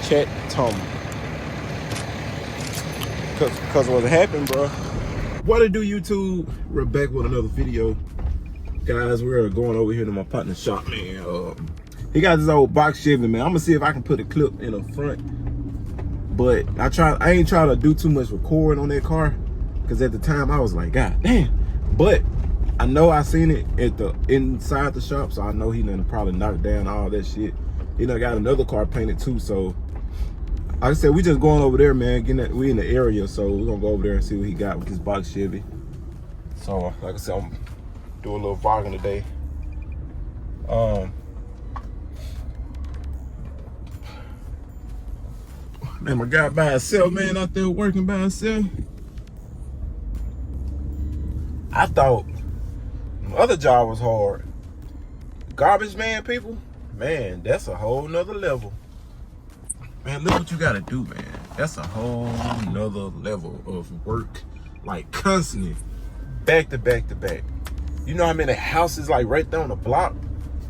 temp. Cause what happened, bro. What to do, YouTube? We're back with another video. Guys, we're going over here to my partner's shop, man. He got this old box Chevy, man. I'm gonna see if I can put a clip in the front. But I ain't trying to do too much recording on that car. Cause at the time I was like, God damn. But I know I seen it at the inside the shop, so I know he done probably knocked down all that shit. He done got another car painted too, so like I said, we just going over there, man. We in the area, so we're gonna go over there and see what he got with this box Chevy. So, like I said, I'm doing a little vlogging today. Man, my guy by himself, man, out there working by himself. I thought the other job was hard. Garbage man, people, man, that's a whole nother level. Man, look what you gotta do, man. That's a whole nother level of work, like constantly, back to back to back. You know how many houses like right there on the block,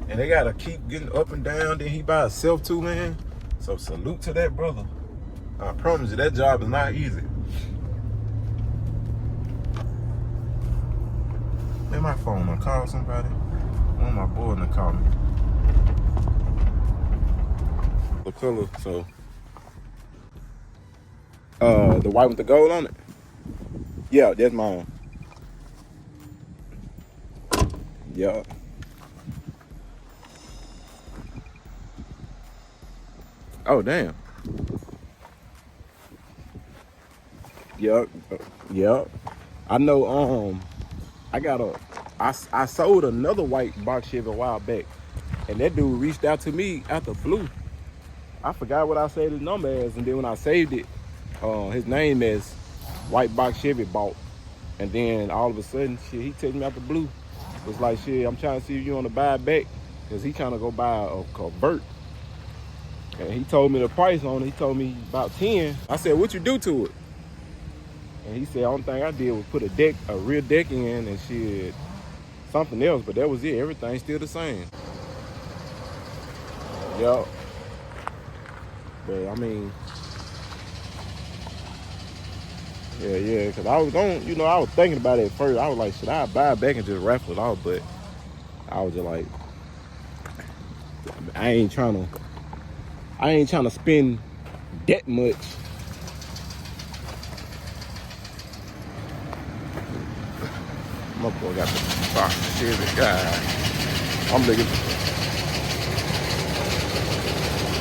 and they gotta keep getting up and down. Then he by himself too, man. So salute to that brother. I promise you, that job is not easy. Man, my phone, I call somebody. One of my boys to call me. The color, so. The white with the gold on it? Yeah, that's mine. Yeah. Oh, damn. Yep. Yep. I know, I sold another white box Chevy a while back, and that dude reached out to me out the blue. I forgot what I saved his number as, and then when I saved it, his name is White Box Chevy Box, and then all of a sudden, shit, he texted me out the blue. It's like, shit, I'm trying to see if you want to buy it back, because he trying to go buy a convert. And he told me the price on it. He told me about 10. I said, what you do to it? And he said, only thing I did was put a rear deck in and shit, something else, but that was it. Everything's still the same. Yup. But I mean, yeah, because I was going, I was thinking about it at first. I was like, should I buy it back and just raffle it off? But I was just like, I ain't trying to spend that much. My boy got the box Chevy guy. I'm looking.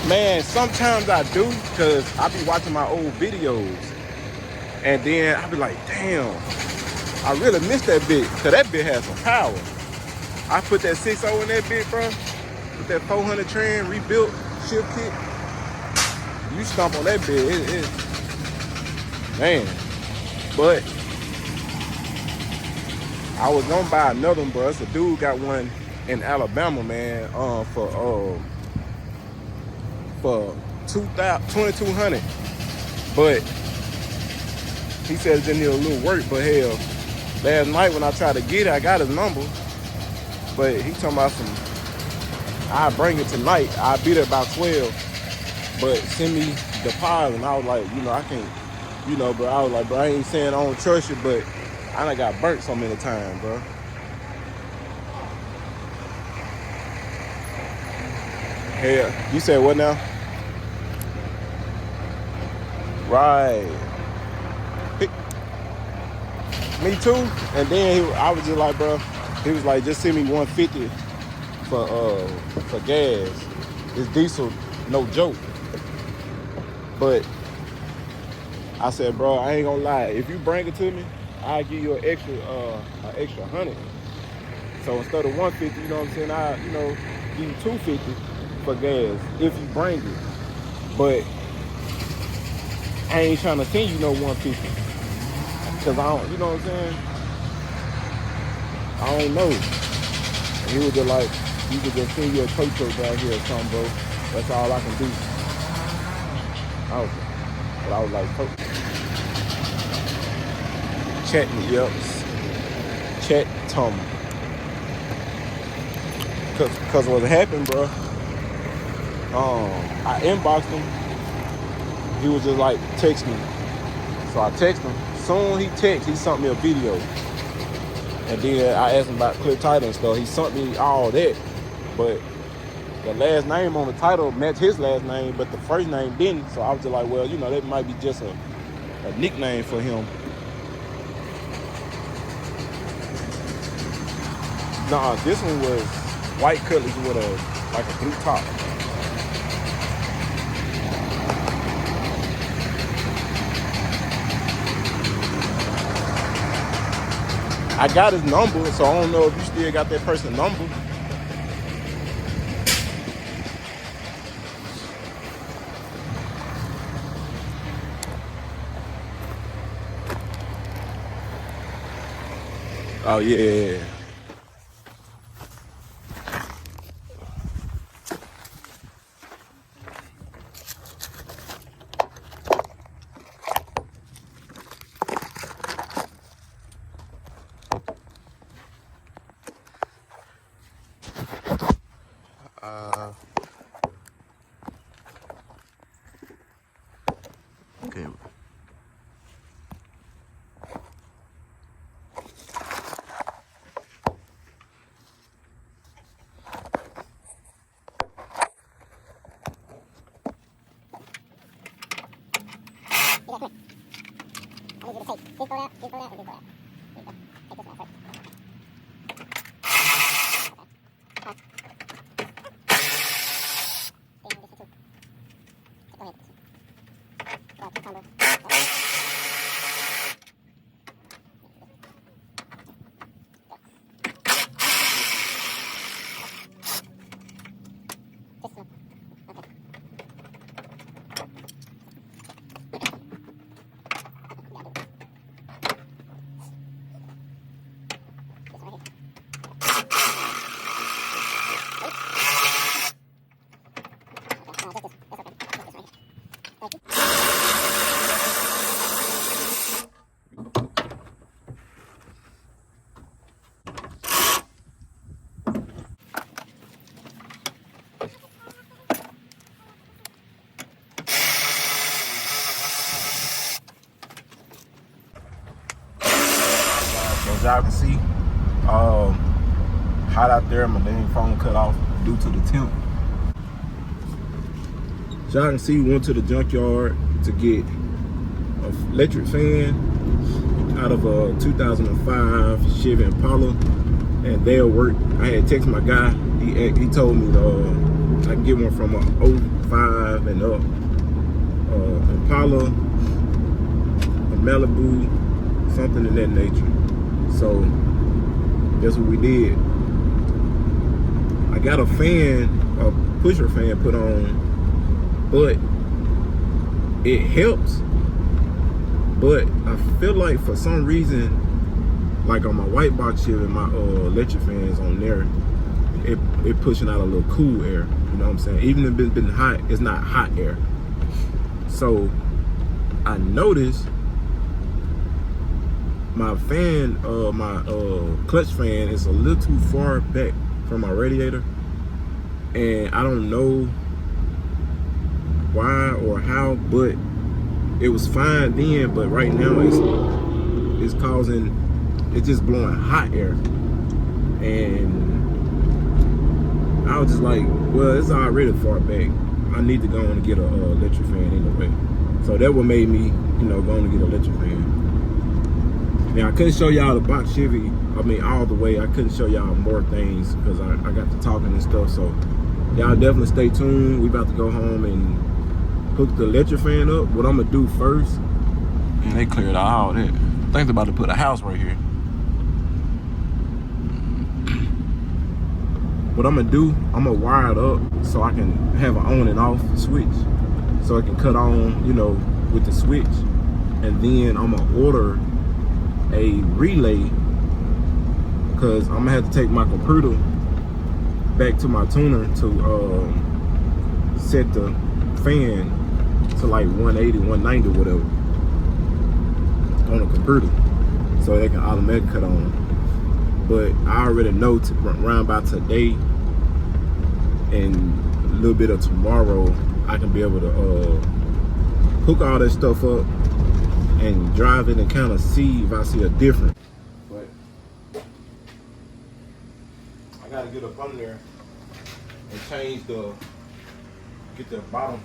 Man, sometimes I do, because I be watching my old videos. And then I be like, damn, I really miss that bit, because that bit has some power. I put that 6.0 in that bit, bro. With that 400 trim rebuilt shift kit. You stomp on that bit, man. But I was gonna buy another one, bro. It's a dude got one in Alabama, man, for 2,200. But he said it need a little work. But hell, last night when I tried to get it, I got his number. But he talking about I'll bring it tonight. I'll be there about 12. But send me the deposit. And I was like, I can't, but I was like, bro, I ain't saying I don't trust you, but I done got burnt so many times, bro. Hell, you said what now? Right. Me too. And then I was just like, bro, he was like, just send me 150 for gas. It's diesel, no joke. But I said, bro, I ain't gonna lie. If you bring it to me, I'll give you an extra 100. So instead of 150, you know what I'm saying, I give you 250 for gas if you bring it. But I ain't trying to send you no 150. Cause I don't, you know what I'm saying? I don't know. And he was just like, you could just send you a tow truck down here or something, bro. That's all I can do. But I was like, check me, yep. Check Tom. Cause what happened, bro? I inboxed him he was just like, text me. So I text him. Soon he texts, he sent me a video. And then I asked him about clear title and stuff. He sent me all that. But the last name on the title matched his last name, but the first name didn't. So I was just like, well, you know, that might be just a nickname for him. Nah, this one was white Cutlass with like a blue top. I got his number, so I don't know if you still got that person's number. Oh yeah. Okay. As y'all can see, hot out there. My dang phone cut off due to the temp. As y'all can see, we went to the junkyard to get an electric fan out of a 2005 Chevy Impala, and they'll work. I had texted my guy. He told me I can get one from a 05 and up, Impala, a Malibu, something of that nature. So that's what we did. I got a fan, a pusher fan put on, but it helps. But I feel like for some reason, like on my white box Chevy, my electric fans on there, it pushing out a little cool air. You know what I'm saying? Even if it's been hot, it's not hot air. So I noticed my fan, my clutch fan is a little too far back from my radiator, and I don't know why or how, but it was fine then, but right now it's causing, it's just blowing hot air. And I was just like, well, it's already far back. I need to go on and get a electric fan anyway. So that what made me, you know, go on and get an electric fan. Now I couldn't show y'all the box Chevy, I mean all the way. I couldn't show y'all more things because I got to talking and stuff. So y'all definitely stay tuned. We about to go home and hook the electric fan up. What I'm gonna do first, and they cleared out all that. I think they're about to put a house right here. What I'm gonna do, I'm gonna wire it up so I can have an on and off switch, so I can cut on, you know, with the switch. And then I'm gonna order a relay, because I'm gonna have to take my computer back to my tuner to set the fan to like 180, 190, whatever on the computer, so they can automatically cut on. But I already know around by today and a little bit of tomorrow, I can be able to hook all that stuff up and drive it and kind of see if I see a difference. But I gotta get up under there and change get the bottom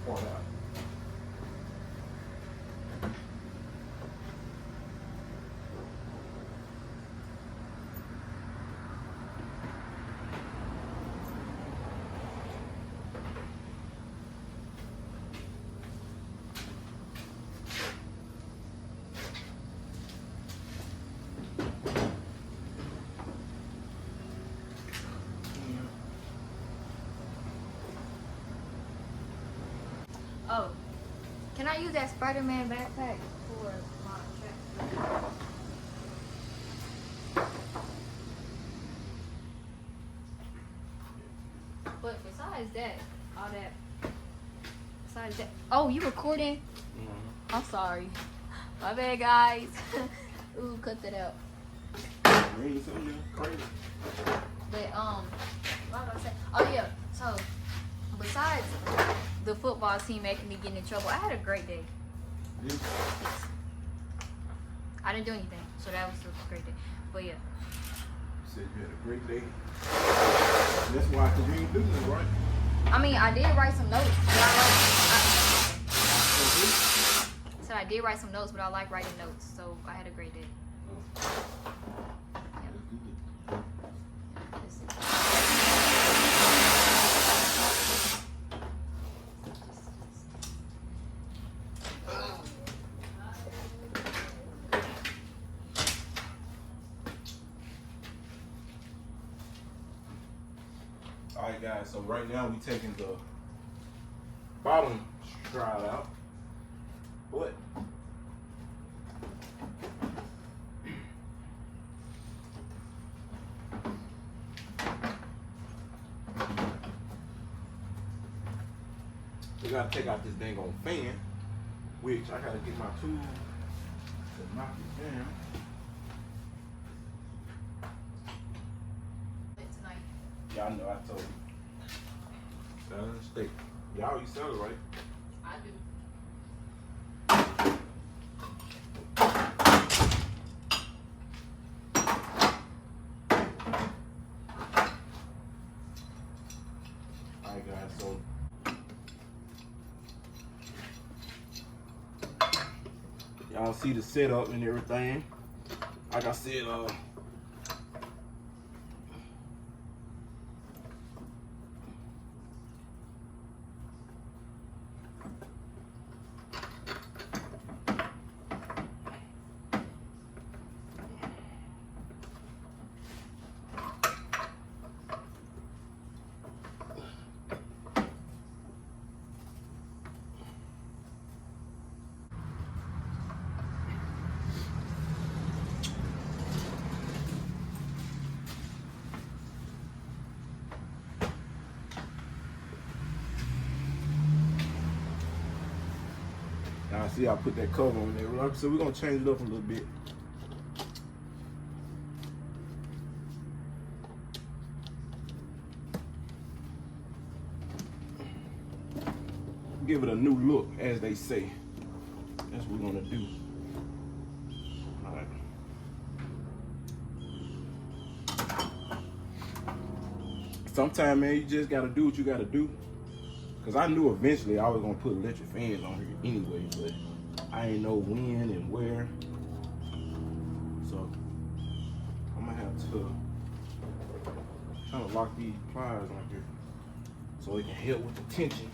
part out. Oh, can I use that Spider-Man backpack for my track? But besides that, besides that, oh, you recording? Mm-hmm. I'm sorry. My bad, guys. Ooh, cut that out. Crazy. But, what was I saying? Oh, yeah, so, besides the football team making me get in trouble, I had a great day. Yes. I didn't do anything, so that was a great day. But yeah. You said you had a great day. That's why, because you ain't doing it, right? I mean, I did write some notes. So I did write some notes, but I like writing notes, so I had a great day. Alright guys, so right now we taking the bottom stride out, but we gotta take out this dang old fan, which I gotta get my tools to knock it down. Yeah, I know, I told you. Southern steak. Y'all eat Southern, right? I do. Alright guys, so y'all see the setup and everything. Like I said, y'all see I put that cover on there. So we're gonna change it up a little bit. Give it a new look, as they say. That's what we're gonna do. All right. Sometimes, man, you just gotta do what you gotta do. Cause I knew eventually I was gonna put electric fans on here anyway, but I ain't know when and where. So I'm gonna have to try to lock these pliers on here so it can help with the tension.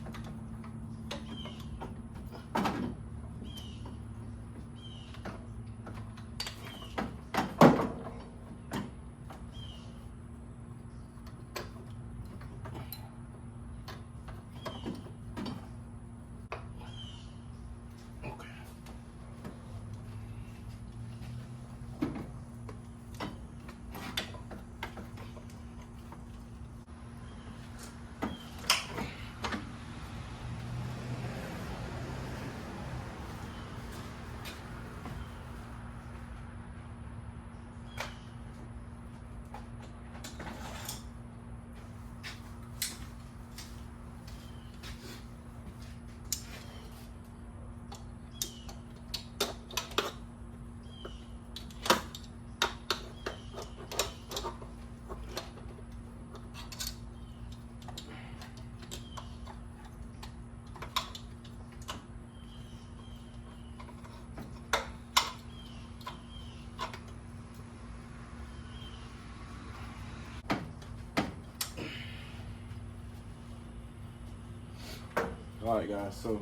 Alright guys, so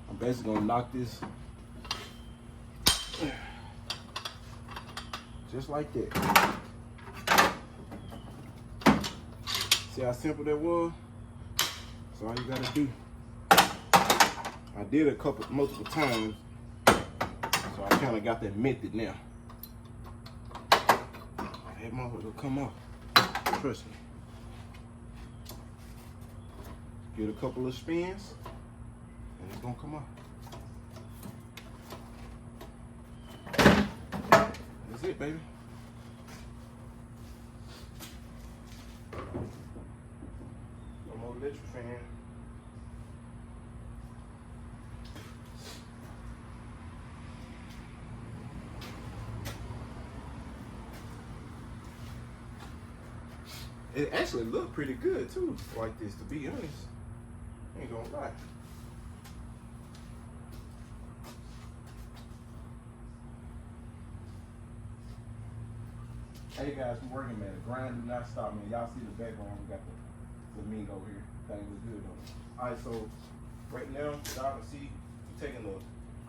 I'm basically gonna knock this just like that. See how simple that was? That's all you gotta do. I did it multiple times, so I kind of got that method now. That motherfucker will come off. Trust me. Get a couple of spins, and it's gonna come off. That's it, baby. No more electric fan. It actually looked pretty good too, like this, to be honest. Ain't gonna lie. Hey guys, I'm working, man. The grind do not stop, man. Y'all see the background? We got the flamingo here. Thing was good though. All right, so right now, y'all can see I'm taking the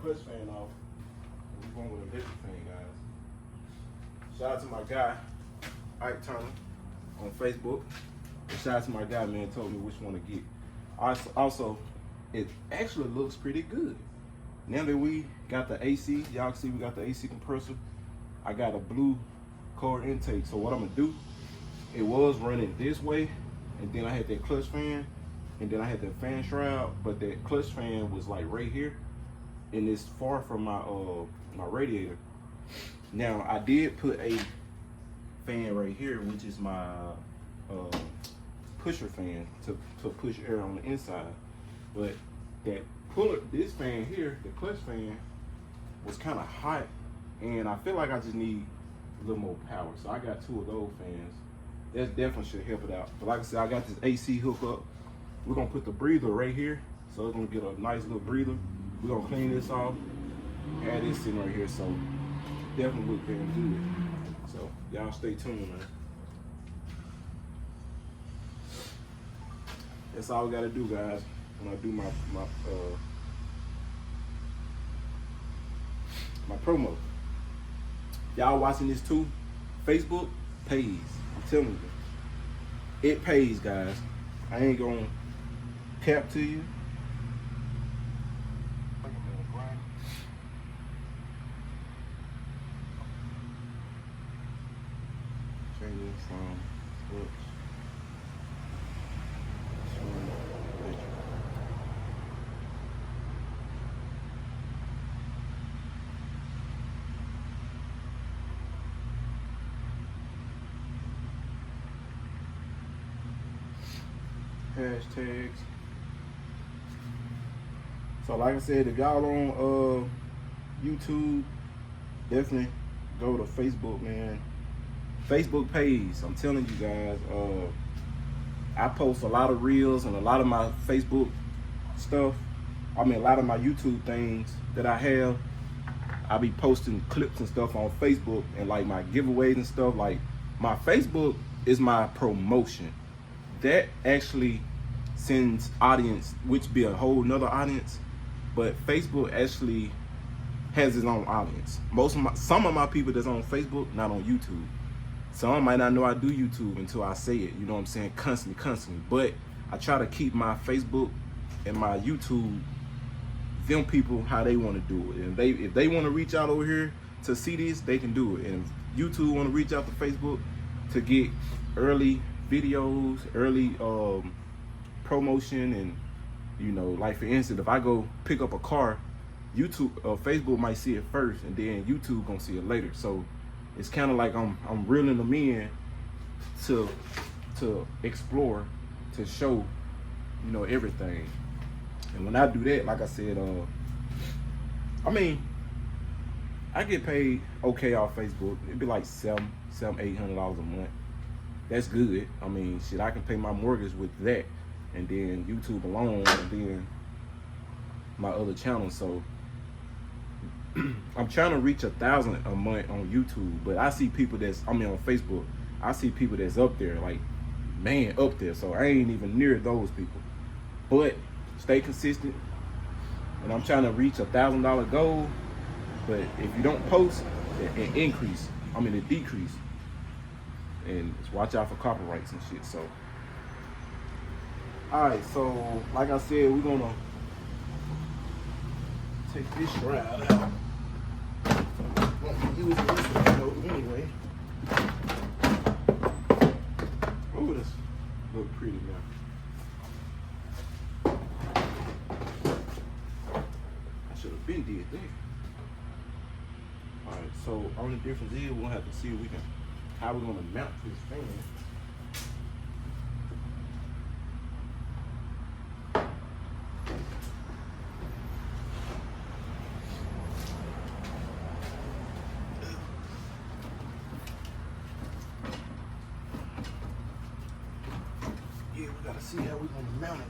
clutch fan off. We're going with a electric fan, guys. Shout out to my guy, Ike Turner, on Facebook. And shout out to my guy, man, told me which one to get. Also, it actually looks pretty good. Now that we got the AC, y'all see we got the AC compressor. I got a blue core intake. So what I'm gonna do, it was running this way, and then I had that clutch fan, and then I had that fan shroud, but that clutch fan was like right here, and it's far from my my radiator. Now I did put a fan right here, which is my pusher fan to push air on the inside, but that this fan here, the clutch fan, was kind of hot, and I feel like I just need a little more power, so I got 2 of those fans. That definitely should help it out. But like I said, I got this AC hook up. We're gonna put the breather right here, so it's gonna get a nice little breather. We're gonna clean this off, add this in right here, so definitely look damn good. So y'all stay tuned, man. That's all we gotta do, guys, when I do my promo. Y'all watching this too? Facebook pays. I'm telling you. It pays, guys. I ain't gonna cap to you. Changing from switch. Hashtags. So like I said, if y'all on YouTube, definitely go to Facebook, man. Facebook pays. I'm telling you guys, I post a lot of reels and a lot of my Facebook stuff. I mean, a lot of my YouTube things that I have, I be posting clips and stuff on Facebook, and like my giveaways and stuff. Like, my Facebook is my promotion. That actually sends audience, which be a whole nother audience, but Facebook actually has its own audience. Some of my people that's on Facebook, not on YouTube. Some might not know I do YouTube until I say it, you know what I'm saying, constantly. But I try to keep my Facebook and my YouTube, them people, how they want to do it. And if they want to reach out over here to see this, they can do it. And if YouTube want to reach out to Facebook to get early videos, early promotion, and you know, like for instance, if I go pick up a car, YouTube, Facebook might see it first, and then YouTube gonna see it later. So it's kind of like I'm reeling them in to explore, to show, you know, everything. And when I do that, like I said, I mean, I get paid okay off Facebook. It'd be like $700, $800 a month. That's good. I mean, shit, I can pay my mortgage with that, and then YouTube alone, and then my other channels. So I'm trying to reach 1,000 a month on YouTube, but I see people on Facebook, I see people that's up there, like man up there, so I ain't even near those people. But stay consistent, and I'm trying to reach $1,000 goal. But if you don't post, it increase. I mean, it decrease. And just watch out for copyrights and shit. So, all right. So, like I said, we're gonna take this shroud out. Won't be using this one anyway. Oh, this look pretty now. I should have been did that. All right. So, only difference is we're gonna have to see if we can how we're gonna mount this fan. Yeah, we gotta see how we're gonna mount it.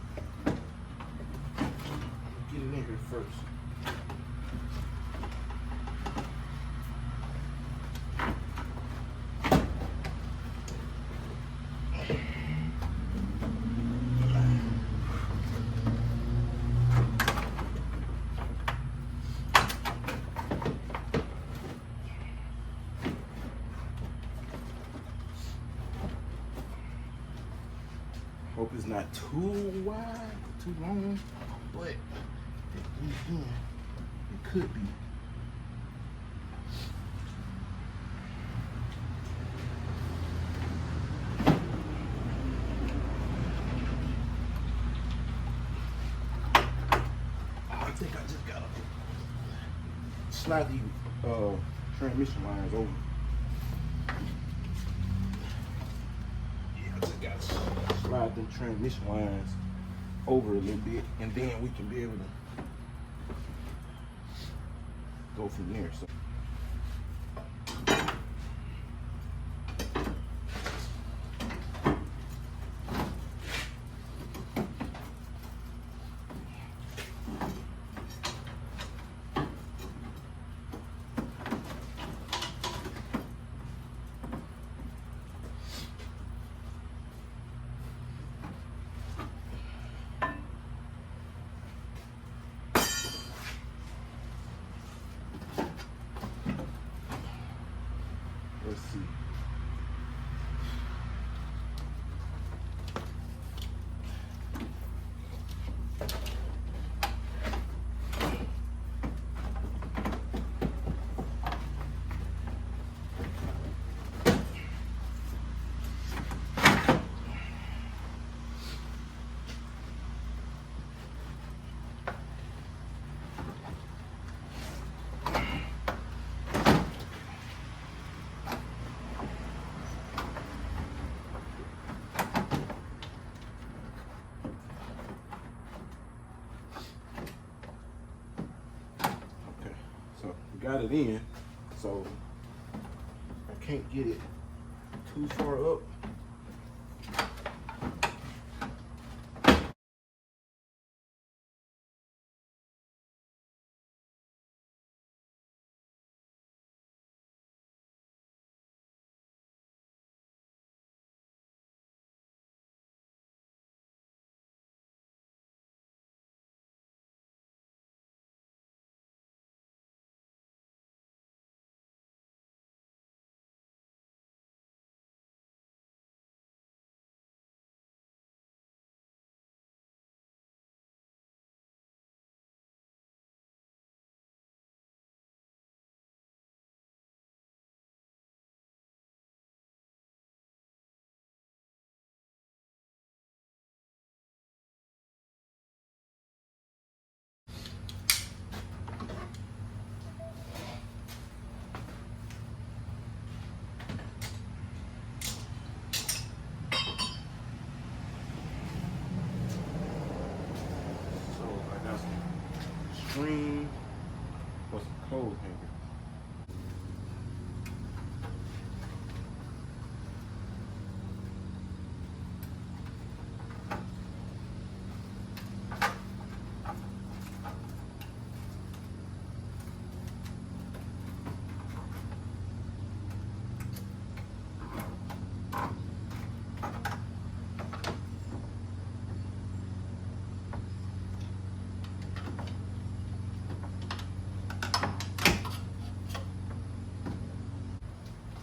Get it in here first. Hope it's not too wide, too long, but it could be. I think I just gotta slide the transmission lines over. Slide them transmission lines over a little bit, and then we can be able to go from there. So. Let's see. Got it in, so I can't get it too far up. String or some clothes hanger.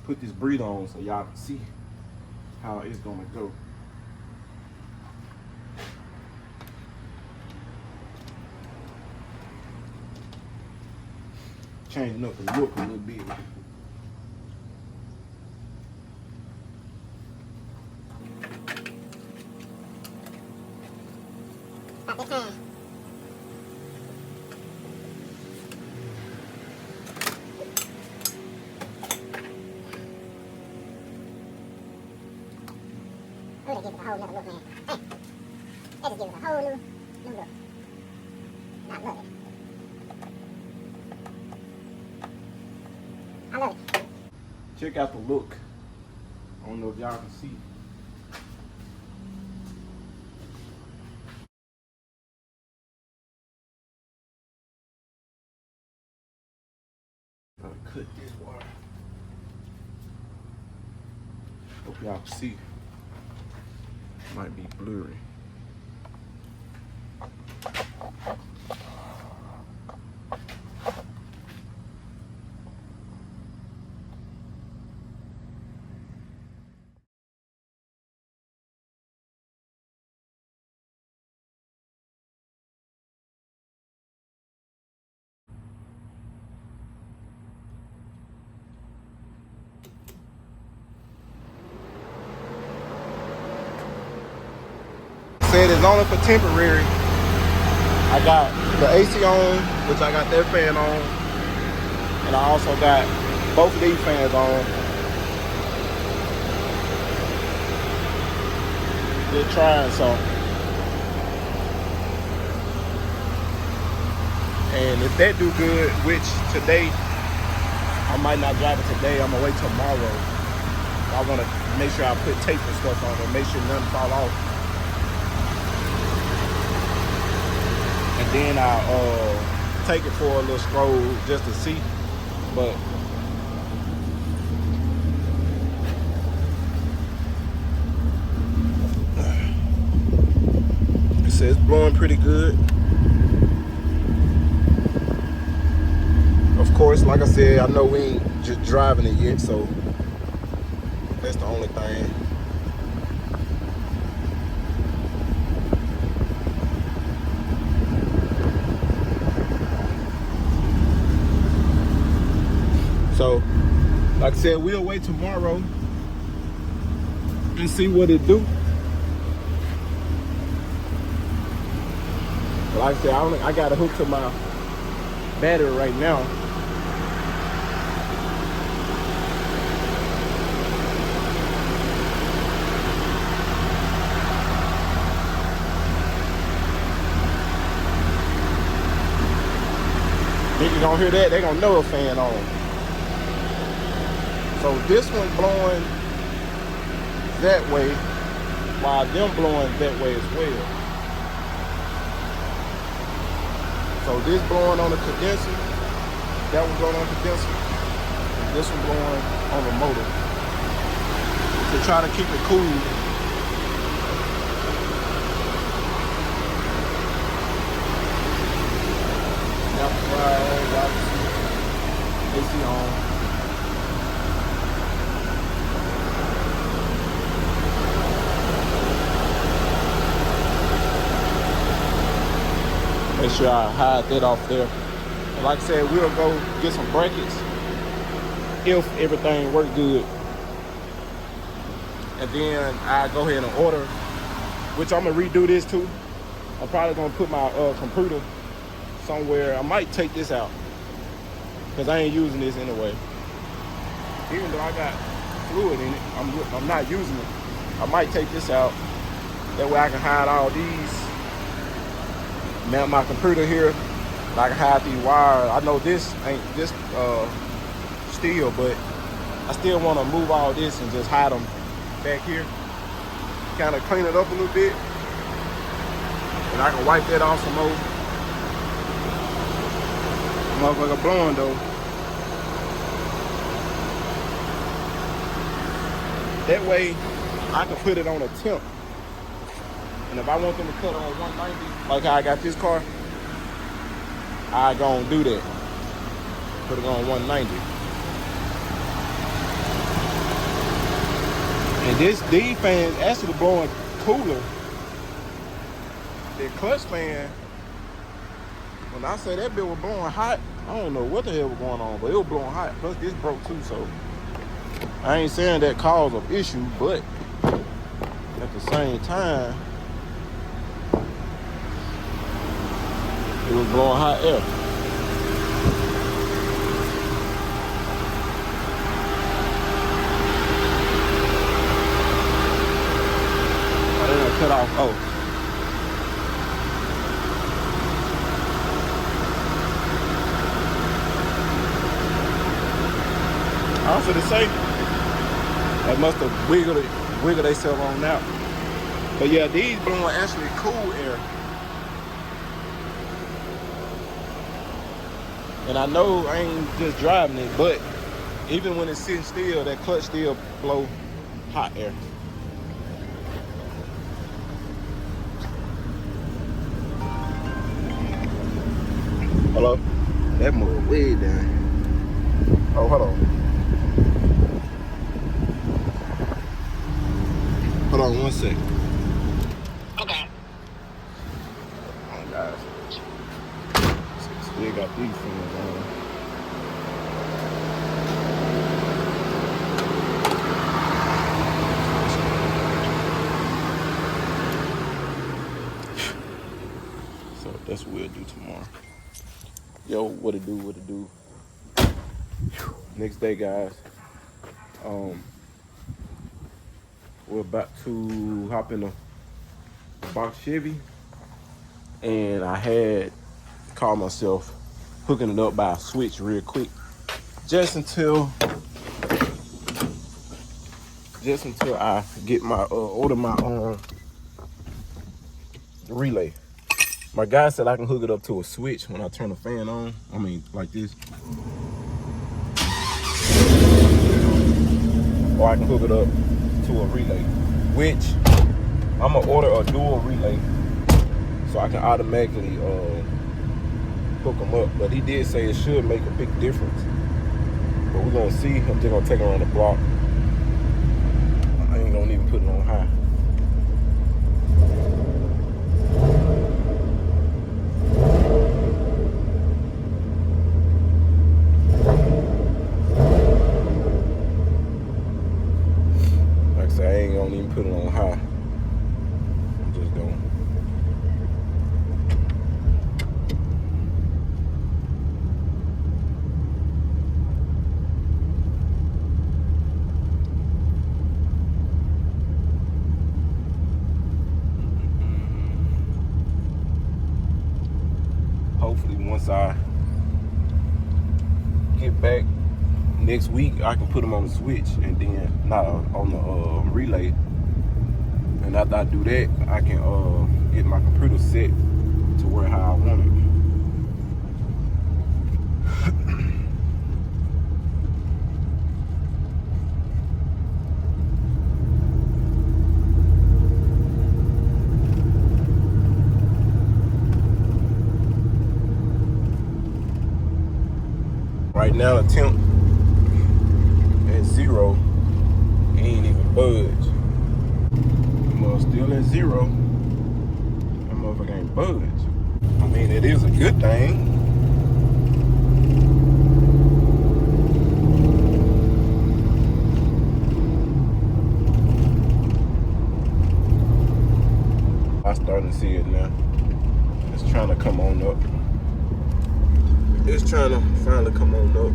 put this breather on so y'all can see how it's gonna go. Changing up the look a little bit. Oh, that gives it a whole nother look, man. Hey, that just gives it a whole new look. I love it. I love it. Check out the look. I don't know if y'all can see. Gotta cut this wire. Hope y'all can see. Might be blurry. Said it's only for temporary. I got the AC on, which I got that fan on, and I also got both of these fans on. Just trying some. And if that do good, which today, I might not drive it today, I'm gonna wait tomorrow. I wanna make sure I put tape and stuff on it, make sure nothing fall off. And then I'll take it for a little stroll just to see. But it says it's blowing pretty good. Of course, like I said, I know we ain't just driving it yet, so that's the only thing. So, like I said, we'll wait tomorrow and see what it do. But like I said, I got it hooked to my battery right now. Niggas gonna hear that, they gonna know a fan on. So this one blowing that way, while them blowing that way as well. So this blowing on the condenser, that one blowing on the condenser, and this one blowing on the motor. To try to keep it cool. AC on. Make sure I hide that off there. And like I said, we'll go get some brackets if everything works good. And then I go ahead and order, which I'm gonna redo this too. I'm probably gonna put my computer somewhere. I might take this out because I ain't using this anyway. Even though I got fluid in it, I'm not using it. I might take this out. That way I can hide all these. Mount my computer here. I can hide these wires. I know this ain't this steel, but I still want to move all this and just hide them back here. Kind of clean it up a little bit, and I can wipe that off some more. Motherfucker blowing though. That way I can put it on a temp. And if I want them to cut on 190, like how I got this car, I gonna do that. Put it on 190. These fans actually blowing cooler. The clutch fan, when I say that bit was blowing hot, I don't know what the hell was going on, but it was blowing hot. Plus this broke too, so I ain't saying that caused an issue, but at the same time, it was blowing hot air. I didn't cut off. Oh. I was gonna say, they must have wiggled themselves on out. But yeah, these blowing actually cool air. And I know I ain't just driving it, but even when it's sitting still, that clutch still blow hot air. Hello? That moved way down. Oh, hold on. Hold on 1 second. Okay. Oh, guys. Still got these things on. So that's what we'll do tomorrow. Yo, what it do? Next day, guys. We're about to hop in the box Chevy, and I had called myself hooking it up by a switch real quick, just until I get my order my relay. My guy said I can hook it up to a switch when I turn the fan on. I mean, like this. Or I can hook it up to a relay, which I'm gonna order a dual relay so I can automatically hook them up. But he did say it should make a big difference. But we're gonna see. I'm just gonna take it around the block. I ain't gonna even put it on high. I ain't gonna even put it on high. I'm just going. Hopefully once I get back next week, I can put them on the switch and then not on the relay. And after I do that, I can get my computer set to where how I want it. Right now, the temp at 0, he ain't even budge. Still at 0. That motherfucker ain't budge. I mean, it is a good thing. I'm starting to see it now. It's trying to come on up. It's trying to finally come on up.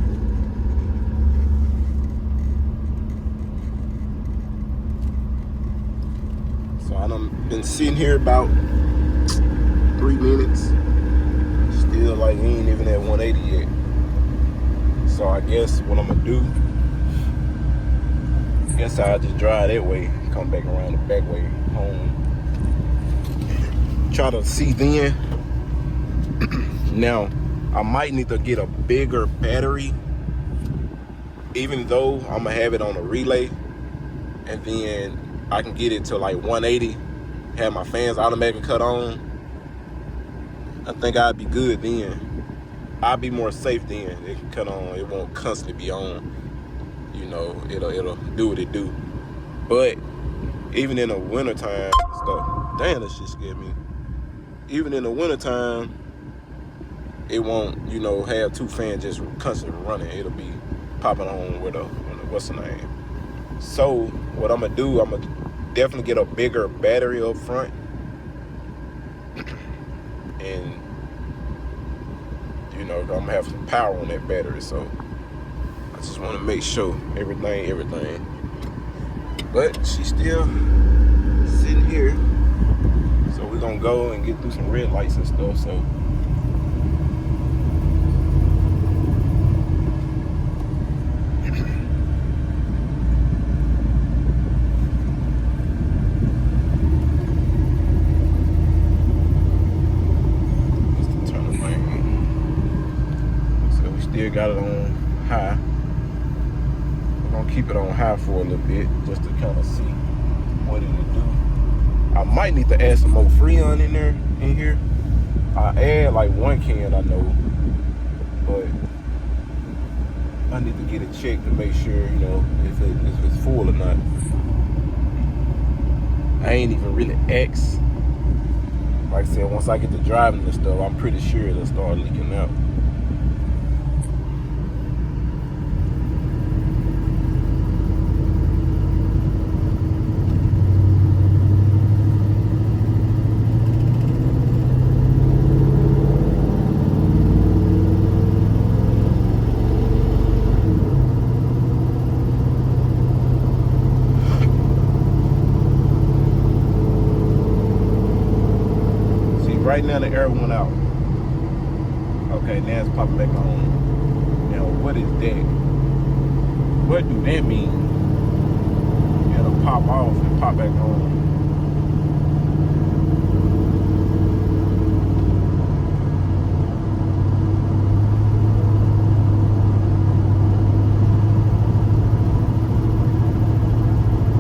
So I done been sitting here about 3 minutes. Still like we ain't even at 180 yet. So I guess what I'm gonna do, I guess I'll just drive that way, come back around the back way home. Try to see then. Now, I might need to get a bigger battery, even though I'm gonna have it on a relay, and then I can get it to like 180, have my fans automatically cut on. I think I'd be good then. I'd be more safe then. It can cut on, it won't constantly be on. You know, it'll do what it do. But even in the wintertime and stuff. Damn, that shit scared me. Even in the wintertime, it won't, you know, have two fans just constantly running. It'll be popping on with a, what's the name? So what I'm gonna do, I'm gonna definitely get a bigger battery up front. And, you know, I'm gonna have some power on that battery. So I just wanna make sure everything. But she's still sitting here. So we're gonna go and get through some red lights and stuff. So still got it on high. We're gonna keep it on high for a little bit just to kind of see what it'll do. I might need to add some more Freon in here. I add like 1 can, I know, but I need to get it checked to make sure, you know, if it's full or not. I ain't even really asked. Like I said, once I get to driving and stuff, I'm pretty sure it'll start leaking out. Right now the air went out. Okay, now it's popping back on. Now what is that? What do that mean? It'll pop off and pop back on.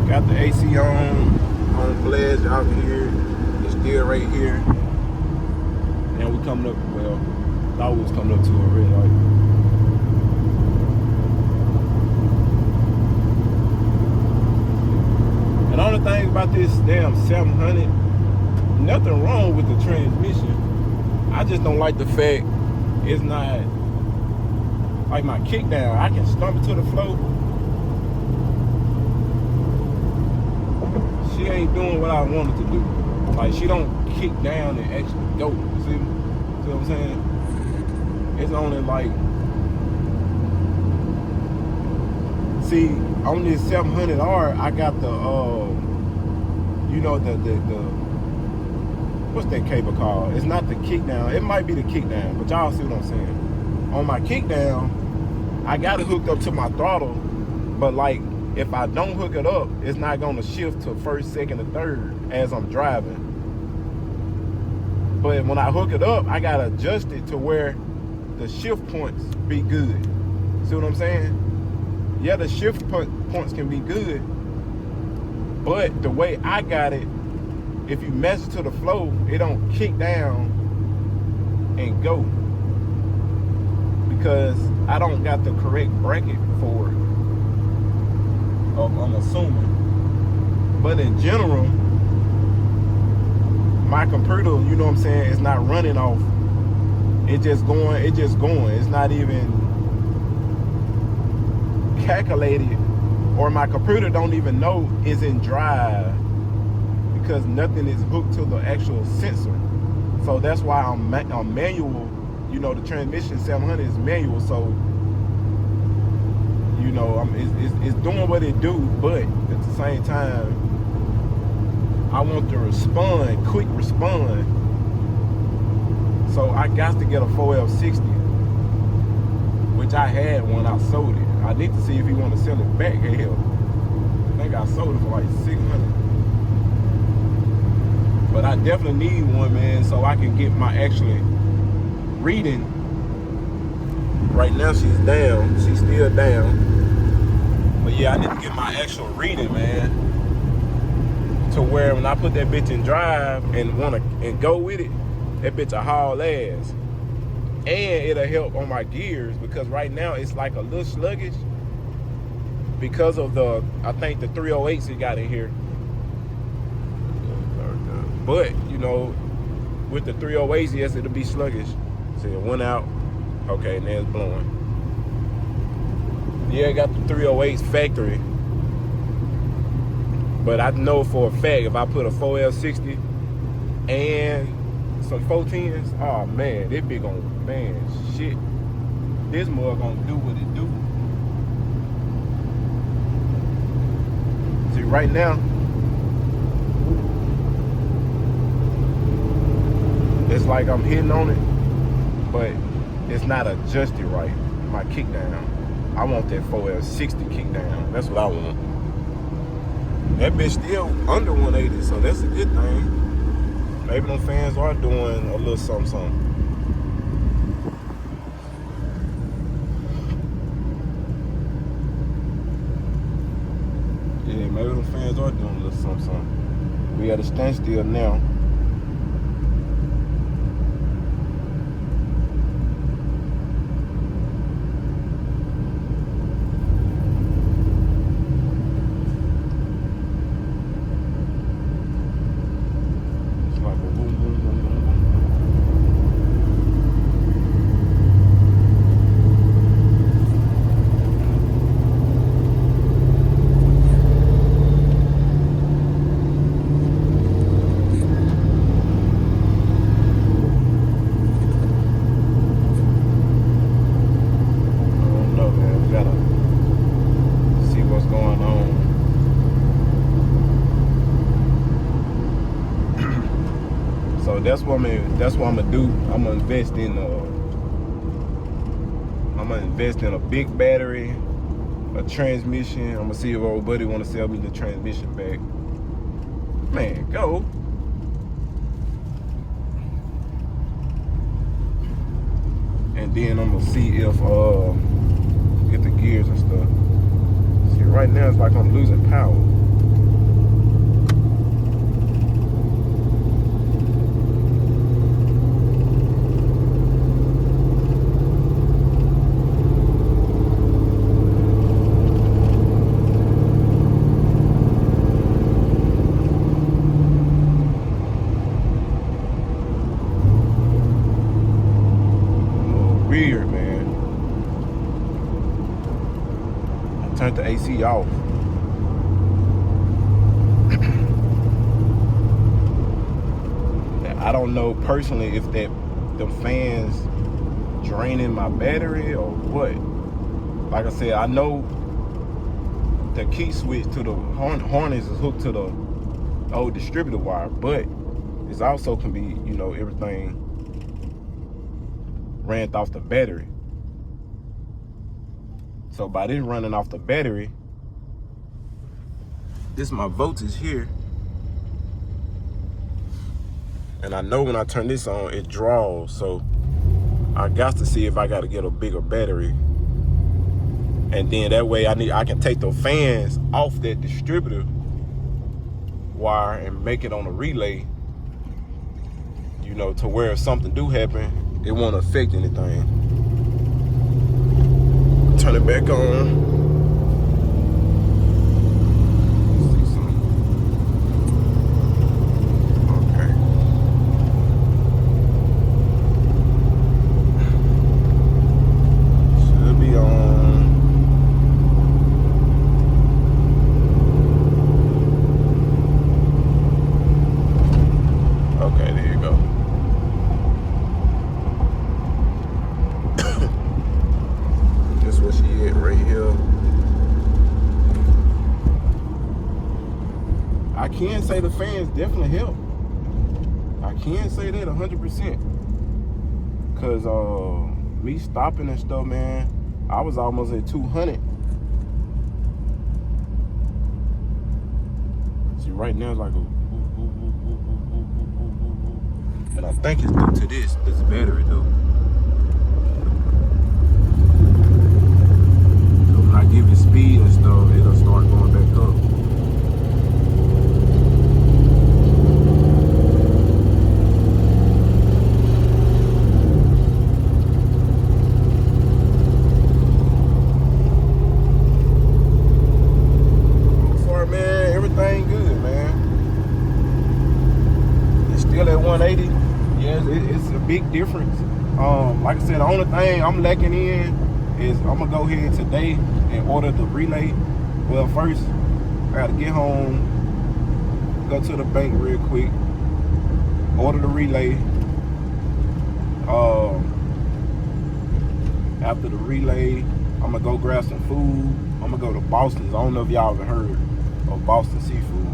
Got the AC on blast out here. It's still right here. And we coming up, well, thought we was coming up to a red light. And the only thing about this damn 700, nothing wrong with the transmission. I just don't like the fact it's not like my kick down. I can stomp it to the floor. She ain't doing what I wanted to do. Like, she don't kick down and actually go. See what I'm saying? It's only like, see, on this 700R, I got the, you know, the what's that cable called? It's not the kick down. It might be the kick down, but y'all see what I'm saying. On my kick down, I got it hooked up to my throttle, but like, if I don't hook it up, it's not gonna shift to first, second, or third as I'm driving. But when I hook it up, I gotta adjust it to where the shift points be good. See what I'm saying? Yeah, the shift points can be good, but the way I got it, if you mess it to the flow, it don't kick down and go. Because I don't got the correct bracket for it. I'm assuming. But in general, my computer, you know what I'm saying, it's not running off. It's just going. It's not even calculated, or my computer don't even know it's in drive because nothing is hooked to the actual sensor. So that's why I'm manual. You know, the transmission 700 is manual, so you know, it's doing what it do, but at the same time, I want to respond, quick respond. So I got to get a 4L60, which I had when I sold it. I need to see if he want to sell it back. Hell, I think I sold it for like 600. But I definitely need one, man, so I can get my actual reading. Right now she's down. She's still down. But yeah, I need to get my actual reading, man, to where when I put that bitch in drive and go with it, that bitch will haul ass. And it'll help on my gears, because right now it's like a little sluggish because of the, I think the 308s it got in here. But, you know, with the 308s, yes, it'll be sluggish. See, it went out. Okay, and then it's blowing. Yeah, I got the 308s factory. But I know for a fact if I put a 4L60 and some 410s, oh man, this big on, man, shit. This mug gonna do what it do. See, right now, it's like I'm hitting on it, but it's not adjusted right, my kick down. I want that 4L60 kick down. That's what I want. That bitch still under 180, so that's a good thing. Maybe them fans are doing a little something. Yeah, maybe them fans are doing a little something. We at a standstill now. That's what I'm gonna do. I'm gonna invest in a big battery, a transmission. I'm gonna see if old buddy wanna sell me the transmission back. Man, go. And then I'm gonna see if get the gears and stuff. See, right now it's like I'm losing power. Weird, man. I turned the AC off. I don't know personally if the fans draining my battery or what. Like I said, I know the key switch to the harness is hooked to the old distributor wire, but it's also can be, you know, everything ran off the battery. So by this running off the battery, this is my voltage here. And I know when I turn this on, it draws. So I got to see if I got to get a bigger battery. And then that way I can take the fans off that distributor wire and make it on a relay, you know, to where if something do happen, it won't affect anything. Turn it back on. See something. Okay. Should be on. Okay, there you go. Where she at right here. I can say the fans definitely help. I can say that 100%. Cause me stopping and stuff, man, I was almost at 200. See, right now it's like a and I think it's due to this battery though. When I give it speed and stuff, it'll start going back up. So far, man, everything good, man. it's a big difference. Like I said, the only thing I'm lacking in is I'm gonna go ahead today and order the relay. Well, first I gotta get home, go to the bank real quick, order the relay. After the relay, I'm gonna go grab some food. I'm gonna go to Boston's. I don't know if y'all ever heard of Boston Seafood.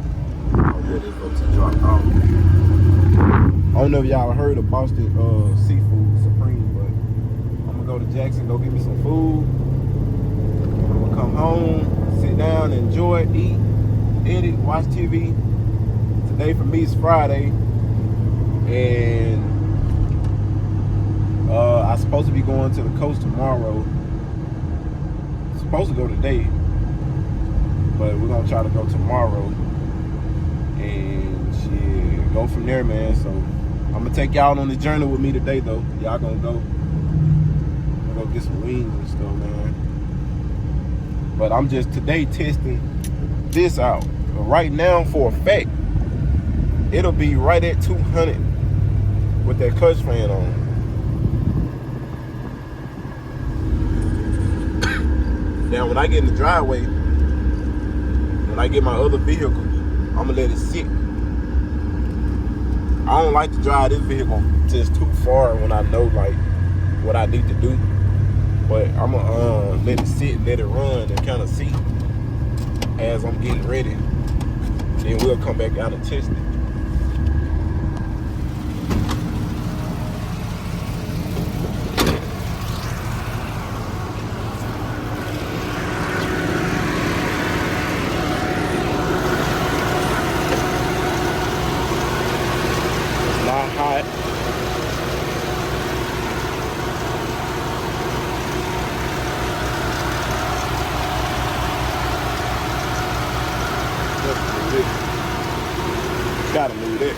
Oh yeah, this go to drop off. I don't know if y'all heard of Boston Seafood Supreme, but I'm gonna go to Jackson, go get me some food. I'm gonna come home, sit down, enjoy, eat, edit, watch TV. Today for me is Friday, and I'm supposed to be going to the coast tomorrow. Supposed to go today, but we're gonna try to go tomorrow and shit, go from there, man. So I'm gonna take y'all on the journey with me today, though. Y'all gonna go get some wings and stuff, man. But I'm just today testing this out. But right now, for a fact, it'll be right at 200 with that clutch fan on. Now, when I get in the driveway, when I get my other vehicle, I'm gonna let it sit. I don't like to drive this vehicle just too far when I know like what I need to do. But I'm gonna let it sit, let it run, and kind of see as I'm getting ready. Then we'll come back out and test it. Hot. Gotta move it.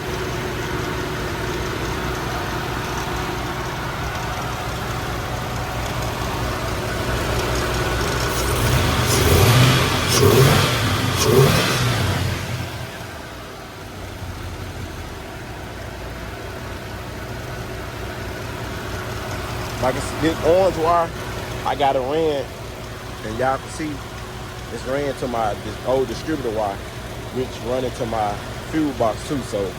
Like this orange wire, I got it ran, and y'all can see it's ran to this old distributor wire, which run into my fuel box too. So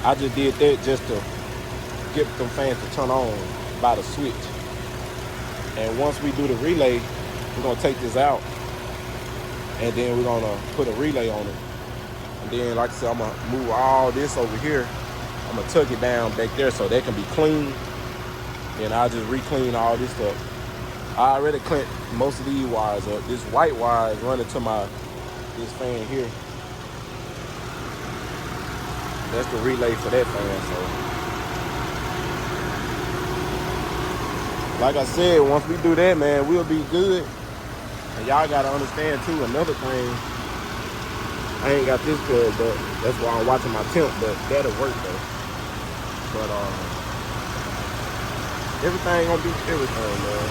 I just did that just to get them fans to turn on by the switch. And once we do the relay, we're gonna take this out, and then we're gonna put a relay on it. And then, like I said, I'm gonna move all this over here. I'm gonna tuck it down back there so they can be clean. And I'll just re-clean all this stuff. I already clamped most of these wires up. This white wire is running to this fan here. That's the relay for that fan. So, like I said, once we do that, man, we'll be good. And y'all gotta understand too, another thing, I ain't got this good, but that's why I'm watching my temp, but that'll work though. But everything gonna be everything, man.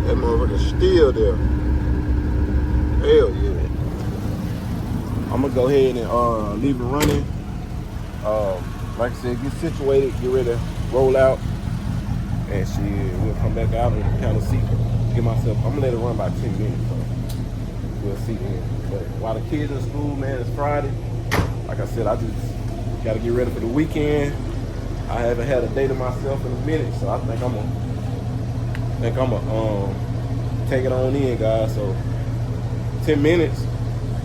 That motherfucker's still there. Hell yeah. I'm gonna go ahead and leave it running. Like I said, get situated, get ready to roll out, and shit, we'll come back out and kind of see. Get myself. I'm gonna let it run about 10 minutes, so we'll see then. But while the kids in school, man, it's Friday. Like I said, I just gotta get ready for the weekend. I haven't had a day to myself in a minute, so I think I'm gonna take it on in, guys. So 10 minutes,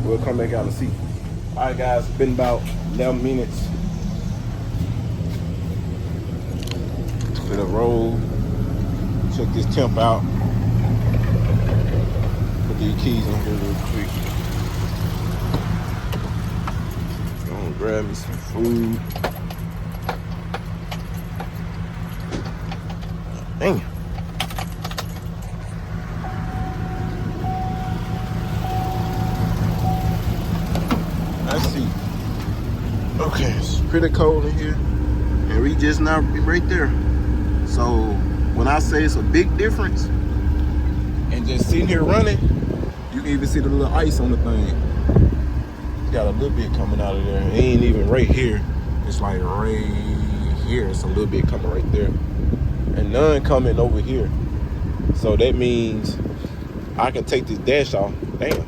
we'll come back out and see. All right, guys, it's been about 11 minutes. Bit of roll. Check this temp out. Put these keys on here real quick. Gonna grab me some food. Dang. Let's see. Okay, it's pretty cold in here. And we just now right there. So when I say it's a big difference, and just sitting here running, you can even see the little ice on the thing. It's got a little bit coming out of there. It ain't even right here. It's like right here. It's a little bit coming right there. And none coming over here. So that means I can take this dash off. Damn,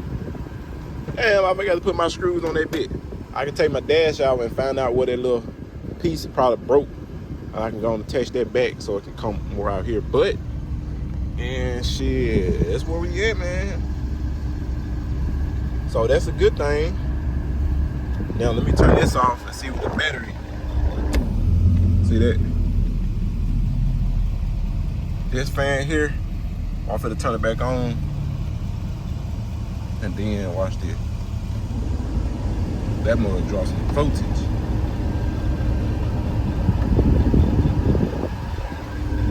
I forgot to put my screws on that bit. I can take my dash out and find out where that little piece probably broke. I can go and attach that back so it can come more out here. But, and shit, that's where we at, man. So that's a good thing. Now let me turn this off and see what the battery. See that? This fan here, I'm finna turn it back on. And then watch this. That mother draw some voltage.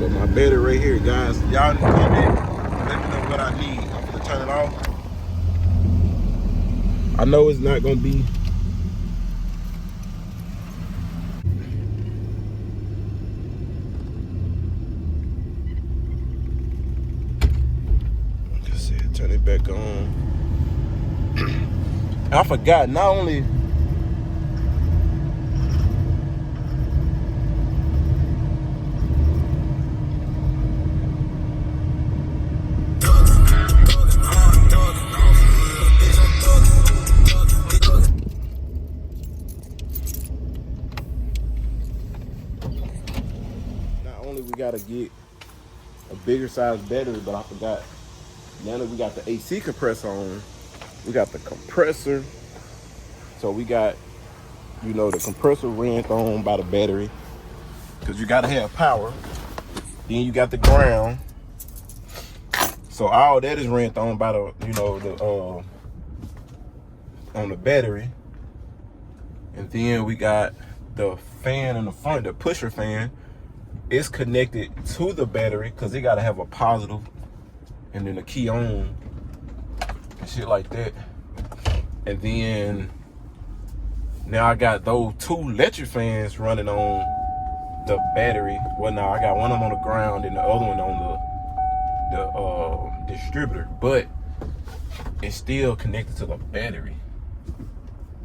But my battery right here, guys. Y'all in the comment, let me know what I need. I'm gonna turn it off. I know it's not gonna be. Like I said, turn it back on. I forgot, not only we gotta get a bigger size battery, but I forgot. Now that we got the AC compressor on, we got the compressor. So we got, you know, the compressor ran on by the battery, because you gotta have power. Then you got the ground. So all that is ran on by the, you know, the on the battery. And then we got the fan in the front, the pusher fan. It's connected to the battery because it gotta have a positive and then a key on and shit like that. And then now I got those two electric fans running on the battery. Well, now I got one of them on the ground and the other one on the distributor, but it's still connected to the battery.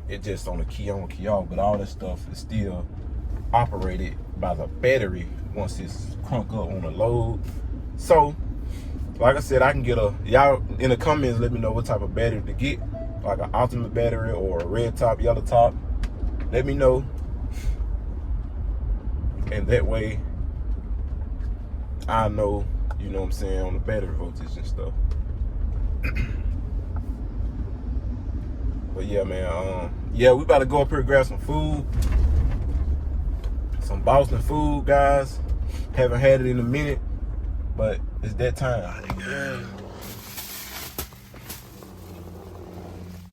It just on the key on, key off, but all that stuff is still operated by the battery once it's crunk up on the load. So like I said, I can get y'all in the comments, let me know what type of battery to get, like an ultimate battery or a red top, yellow top. Let me know, and that way I know, you know what I'm saying, on the battery voltage and stuff. But yeah, man, yeah, we about to go up here and grab some food. Some Boston food, guys. Haven't had it in a minute, but it's that time.